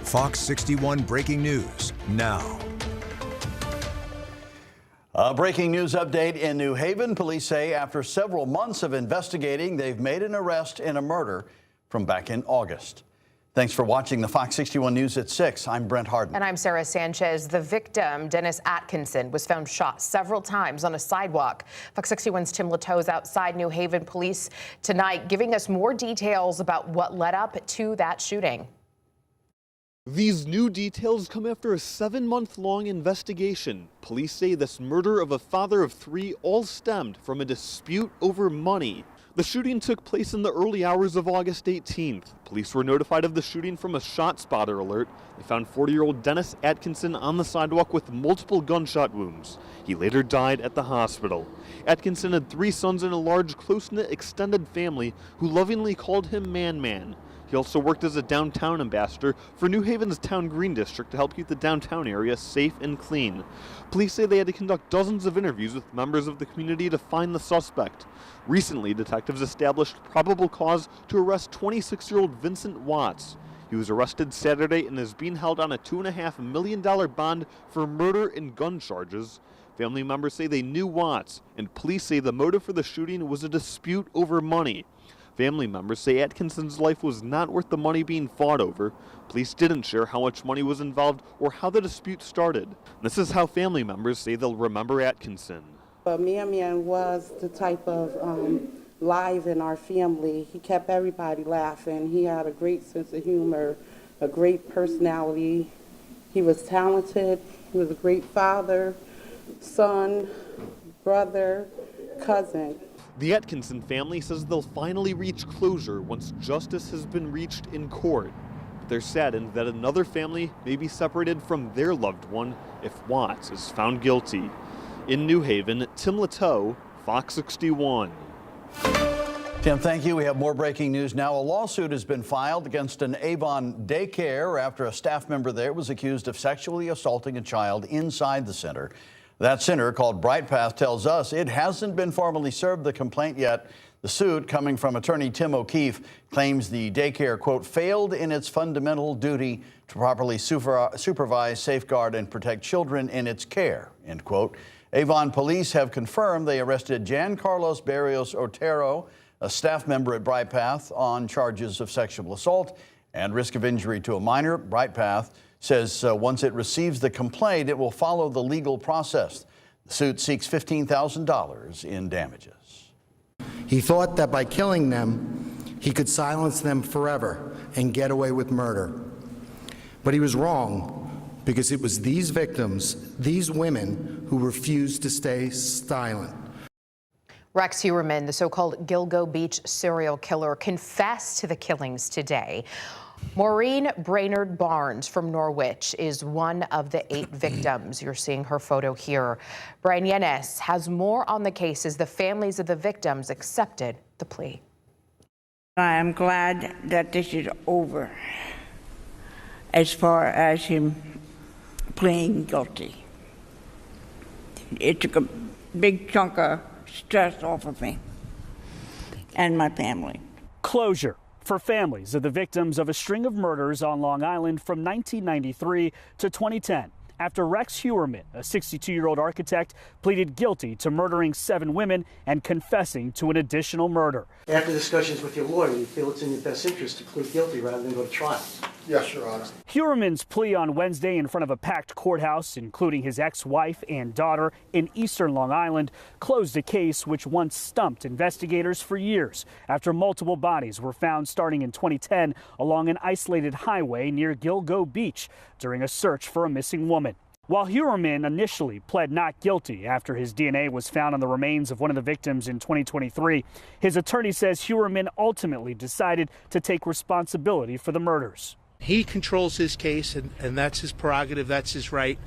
Fox 61 breaking news now. A breaking news update in New Haven. Police say after several months of investigating, they've made an arrest in a murder from back in August. Thanks for watching the Fox 61 News at 6. I'm Brent Harden. And I'm Sarah Sanchez. The victim, Dennis Atkinson, was found shot several times on a sidewalk. Fox 61's Tim Latow is outside New Haven police tonight, giving us more details about what led up to that shooting. These new details come after a 7-month-long investigation. Police say this murder of a father of 3 all stemmed from a dispute over money. The shooting took place in the early hours of August 18th. Police were notified of the shooting from a shot spotter alert. They found 40-year-old Dennis Atkinson on the sidewalk with multiple gunshot wounds. He later died at the hospital. Atkinson had 3 sons and a large, close-knit extended family who lovingly called him Man. He also worked as a downtown ambassador for New Haven's Town Green District to help keep the downtown area safe and clean. Police say they had to conduct dozens of interviews with members of the community to find the suspect. Recently, detectives established probable cause to arrest 26-year-old Vincent Watts. He was arrested Saturday and is being held on a $2.5 million bond for murder and gun charges. Family members say they knew Watts, and police say the motive for the shooting was a dispute over money. Family members say Atkinson's life was not worth the money being fought over. Police didn't share how much money was involved or how the dispute started. This is how family members say they'll remember Atkinson. Man was the type of live in our family. He kept everybody laughing. He had a great sense of humor, a great personality. He was talented. He was a great father, son, brother, cousin. The Atkinson family says they'll finally reach closure once justice has been reached in court. But they're saddened that another family may be separated from their loved one if Watts is found guilty. In New Haven, Tim Latow, Fox 61. Tim, thank you. We have more breaking news now. A lawsuit has been filed against an Avon daycare after a staff member there was accused of sexually assaulting a child inside the center. That center, called Bright Path, tells us it hasn't been formally served the complaint yet. The suit, coming from attorney Tim O'Keefe, claims the daycare, quote, failed in its fundamental duty to properly supervise, safeguard, and protect children in its care, end quote. Avon police have confirmed they arrested Jan Carlos Barrios Otero, a staff member at Bright Path, on charges of sexual assault and risk of injury to a minor. Bright Path says once it receives the complaint, it will follow the legal process. The suit seeks $15,000 in damages. He thought that by killing them, he could silence them forever and get away with murder. But he was wrong, because it was these victims, these women, who refused to stay silent. Rex Heuermann, the so-called Gilgo Beach serial killer, confessed to the killings today. Maureen Brainerd Barnes from Norwich is one of the 8 victims. You're seeing her photo here. Brian Yenes has more on the case as the families of the victims accepted the plea. I am glad that this is over as far as him pleading guilty. It took a big chunk of stress off of me and my family. Closure for families of the victims of a string of murders on Long Island from 1993 to 2010 after Rex Heuermann, a 62-year-old architect, pleaded guilty to murdering 7 women and confessing to an additional murder. After discussions with your lawyer, you feel it's in your best interest to plead guilty rather than go to trial? Yes, Your Honor. Heuermann's plea on Wednesday in front of a packed courthouse, including his ex-wife and daughter in eastern Long Island, closed a case which once stumped investigators for years after multiple bodies were found starting in 2010 along an isolated highway near Gilgo Beach during a search for a missing woman. While Heuermann initially pled not guilty after his DNA was found on the remains of one of the victims in 2023, his attorney says Heuermann ultimately decided to take responsibility for the murders. He controls his case, and that's his prerogative, that's his right,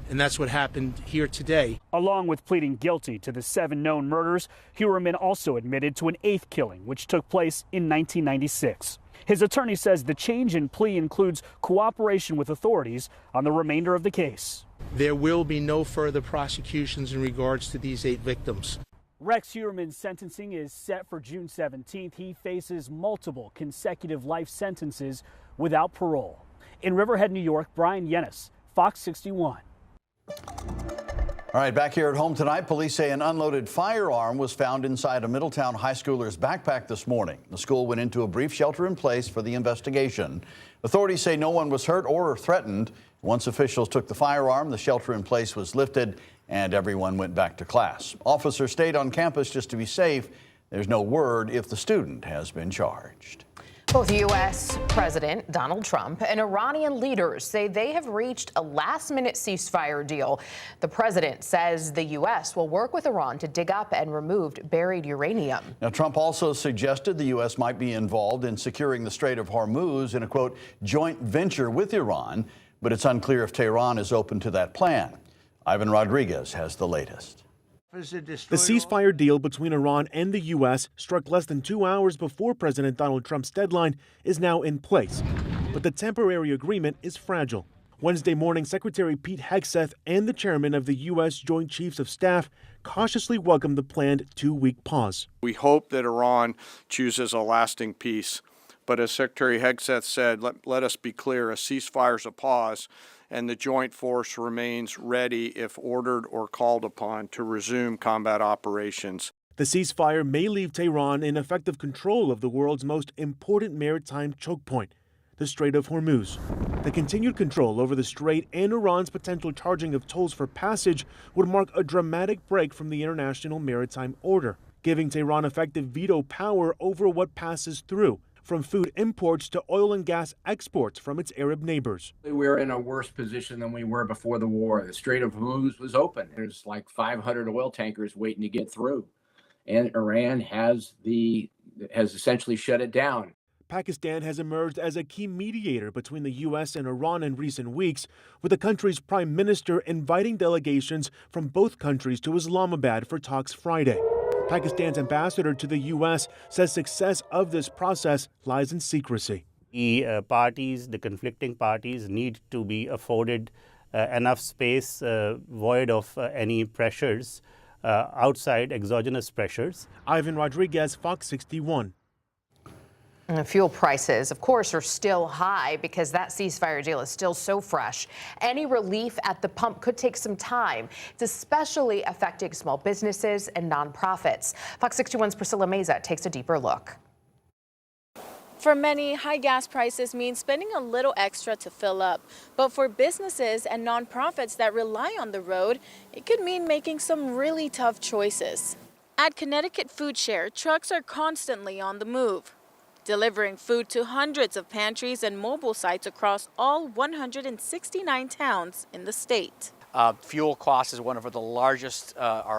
and that's what happened here today. Along with pleading guilty to the 7 known murders, Heuermann also admitted to an 8th killing, which took place in 1996. His attorney says the change in plea includes cooperation with authorities on the remainder of the case. There will be no further prosecutions in regards to these 8 victims. Rex Heuermann's sentencing is set for June 17th. He faces multiple consecutive life sentences without parole. In Riverhead, New York, Brian Yennis, Fox 61. All right, back here at home tonight, police say an unloaded firearm was found inside a Middletown high schooler's backpack this morning. The school went into a brief shelter in place for the investigation. Authorities say no one was hurt or threatened. Once officials took the firearm, the shelter in place was lifted and everyone went back to class. Officers stayed on campus just to be safe. There's no word if the student has been charged. Both U.S. President Donald Trump and Iranian leaders say they have reached a last-minute ceasefire deal. The president says the U.S. will work with Iran to dig up and remove buried uranium. Now, Trump also suggested the U.S. might be involved in securing the Strait of Hormuz in a, quote, joint venture with Iran, but it's unclear if Tehran is open to that plan. Ivan Rodriguez has the latest. The ceasefire deal between Iran and the U.S., struck less than 2 hours before President Donald Trump's deadline, is now in place. But the temporary agreement is fragile. Wednesday morning, Secretary Pete Hegseth and the chairman of the U.S. Joint Chiefs of Staff cautiously welcomed the planned 2-week pause. We hope that Iran chooses a lasting peace. But as Secretary Hegseth said, let us be clear, a ceasefire is a pause, and the joint force remains ready if ordered or called upon to resume combat operations. The ceasefire may leave Tehran in effective control of the world's most important maritime choke point, the Strait of Hormuz. The continued control over the strait and Iran's potential charging of tolls for passage would mark a dramatic break from the international maritime order, giving Tehran effective veto power over what passes through, from food imports to oil and gas exports from its Arab neighbors. We're in a worse position than we were before the war. The Strait of Hormuz was open. There's like 500 oil tankers waiting to get through. And Iran has essentially shut it down. Pakistan has emerged as a key mediator between the U.S. and Iran in recent weeks, with the country's prime minister inviting delegations from both countries to Islamabad for talks Friday. Pakistan's ambassador to the U.S. says success of this process lies in secrecy. The conflicting parties need to be afforded enough space void of any pressures, outside exogenous pressures. Ivan Rodriguez, Fox 61. Fuel prices, of course, are still high because that ceasefire deal is still so fresh. Any relief at the pump could take some time. It's especially affecting small businesses and nonprofits. Fox 61's Priscilla Meza takes a deeper look. For many, high gas prices mean spending a little extra to fill up. But for businesses and nonprofits that rely on the road, it could mean making some really tough choices. At Connecticut Food Share, trucks are constantly on the move, delivering food to hundreds of pantries and mobile sites across all 169 towns in the state. Fuel cost is one of our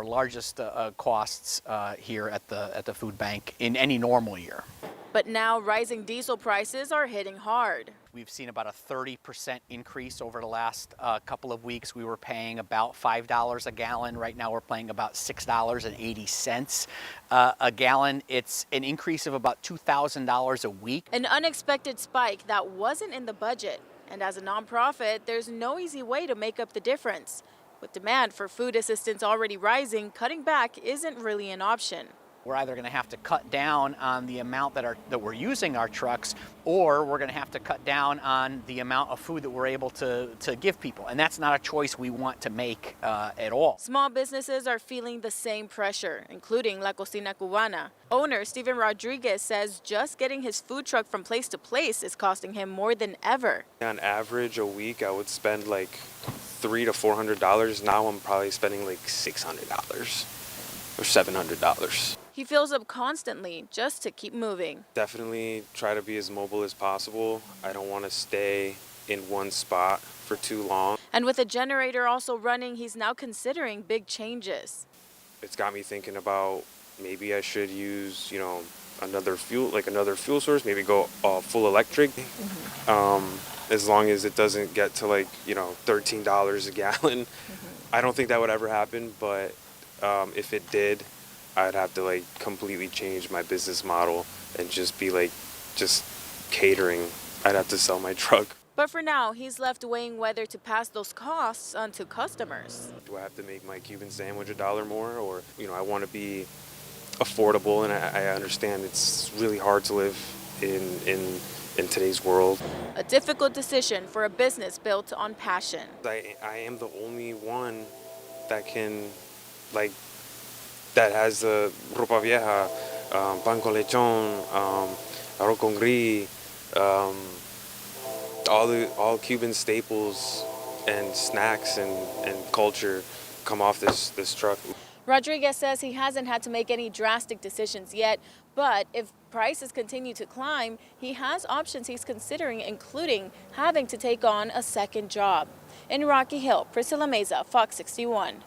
largest costs here at the food bank in any normal year. But now rising diesel prices are hitting hard. We've seen about a 30% increase over the last couple of weeks. We were paying about $5 a gallon. Right now we're paying about $6.80 a gallon. It's an increase of about $2,000 a week. An unexpected spike that wasn't in the budget. And as a nonprofit, there's no easy way to make up the difference. With demand for food assistance already rising, cutting back isn't really an option. We're either going to have to cut down on the amount that we're using our trucks, or we're going to have to cut down on the amount of food that we're able to give people. And that's not a choice we want to make at all. Small businesses are feeling the same pressure, including La Cocina Cubana. Owner Steven Rodriguez says just getting his food truck from place to place is costing him more than ever. On average, a week I would spend like $300 to $400. Now I'm probably spending like $600 or $700. He fills up constantly just to keep moving. Definitely try to be as mobile as possible. I don't want to stay in one spot for too long. And with a generator also running, he's now considering big changes. It's got me thinking about maybe I should use, another fuel source, maybe go full electric. As long as it doesn't get to $13 a gallon. I don't think that would ever happen, but if it did, I'd have to completely change my business model and just be just catering. I'd have to sell my truck. But for now, he's left weighing whether to pass those costs on to customers. Do I have to make my Cuban sandwich $1 more? Or, I want to be affordable, and I understand it's really hard to live in in today's world. A difficult decision for a business built on passion. I am the only one that can, like, that has the ropa vieja, pan con lechon, arroz con gris, all Cuban staples and snacks and culture come off this truck. Rodriguez says he hasn't had to make any drastic decisions yet, but if prices continue to climb, he has options he's considering, including having to take on a second job. In Rocky Hill, Priscilla Meza, Fox 61.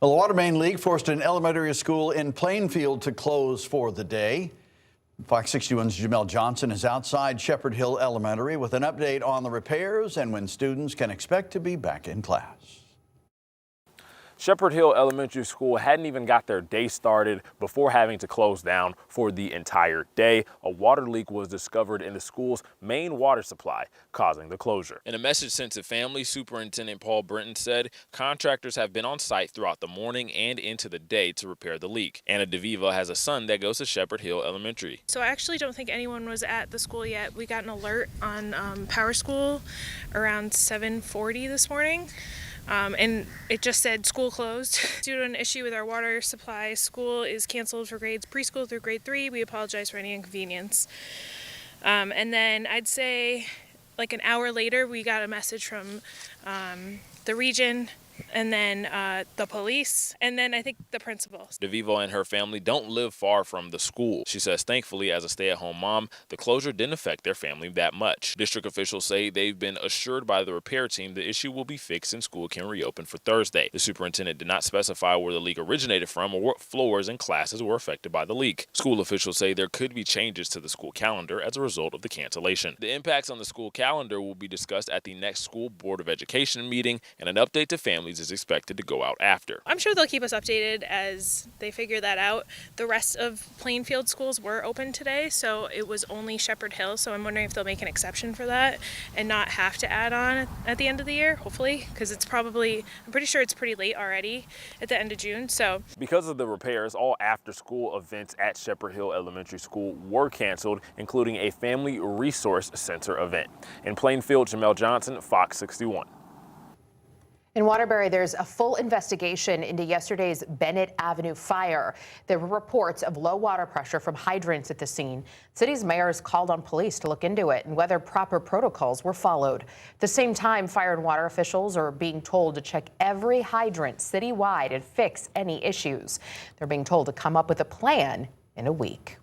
Well, the Water Main Leak forced an elementary school in Plainfield to close for the day. Fox 61's Jamel Johnson is outside Shepherd Hill Elementary with an update on the repairs and when students can expect to be back in class. Shepherd Hill Elementary School hadn't even got their day started before having to close down for the entire day. A water leak was discovered in the school's main water supply, causing the closure. In a message sent to families, Superintendent Paul Brenton said contractors have been on site throughout the morning and into the day to repair the leak. Anna DeVivo has a son that goes to Shepherd Hill Elementary. So I actually don't think anyone was at the school yet. We got an alert on Power School around 7:40 this morning. And it just said school closed. Due to an issue with our water supply, school is canceled for grades preschool through grade 3. We apologize for any inconvenience. And then I'd say like an hour later, we got a message from the region, and then the police, and then I think the principal. DeVivo and her family don't live far from the school. She says thankfully, as a stay-at-home mom, the closure didn't affect their family that much. District officials say they've been assured by the repair team the issue will be fixed and school can reopen for Thursday. The superintendent did not specify where the leak originated from or what floors and classes were affected by the leak. School officials say there could be changes to the school calendar as a result of the cancellation. The impacts on the school calendar will be discussed at the next school Board of Education meeting, and an update to families is expected to go out after. I'm sure they'll keep us updated as they figure that out. The rest of Plainfield schools were open today, so it was only Shepherd Hill, so I'm wondering if they'll make an exception for that and not have to add on at the end of the year, hopefully, because it's probably, I'm pretty sure it's pretty late already at the end of June. So because of the repairs, all after-school events at Shepherd Hill Elementary School were canceled, including a Family Resource Center event. In Plainfield, Jamel Johnson, Fox 61. In Waterbury, there's a full investigation into yesterday's Bennett Avenue fire. There were reports of low water pressure from hydrants at the scene. City's mayors called on police to look into it and whether proper protocols were followed. At the same time, fire and water officials are being told to check every hydrant citywide and fix any issues. They're being told to come up with a plan in a week.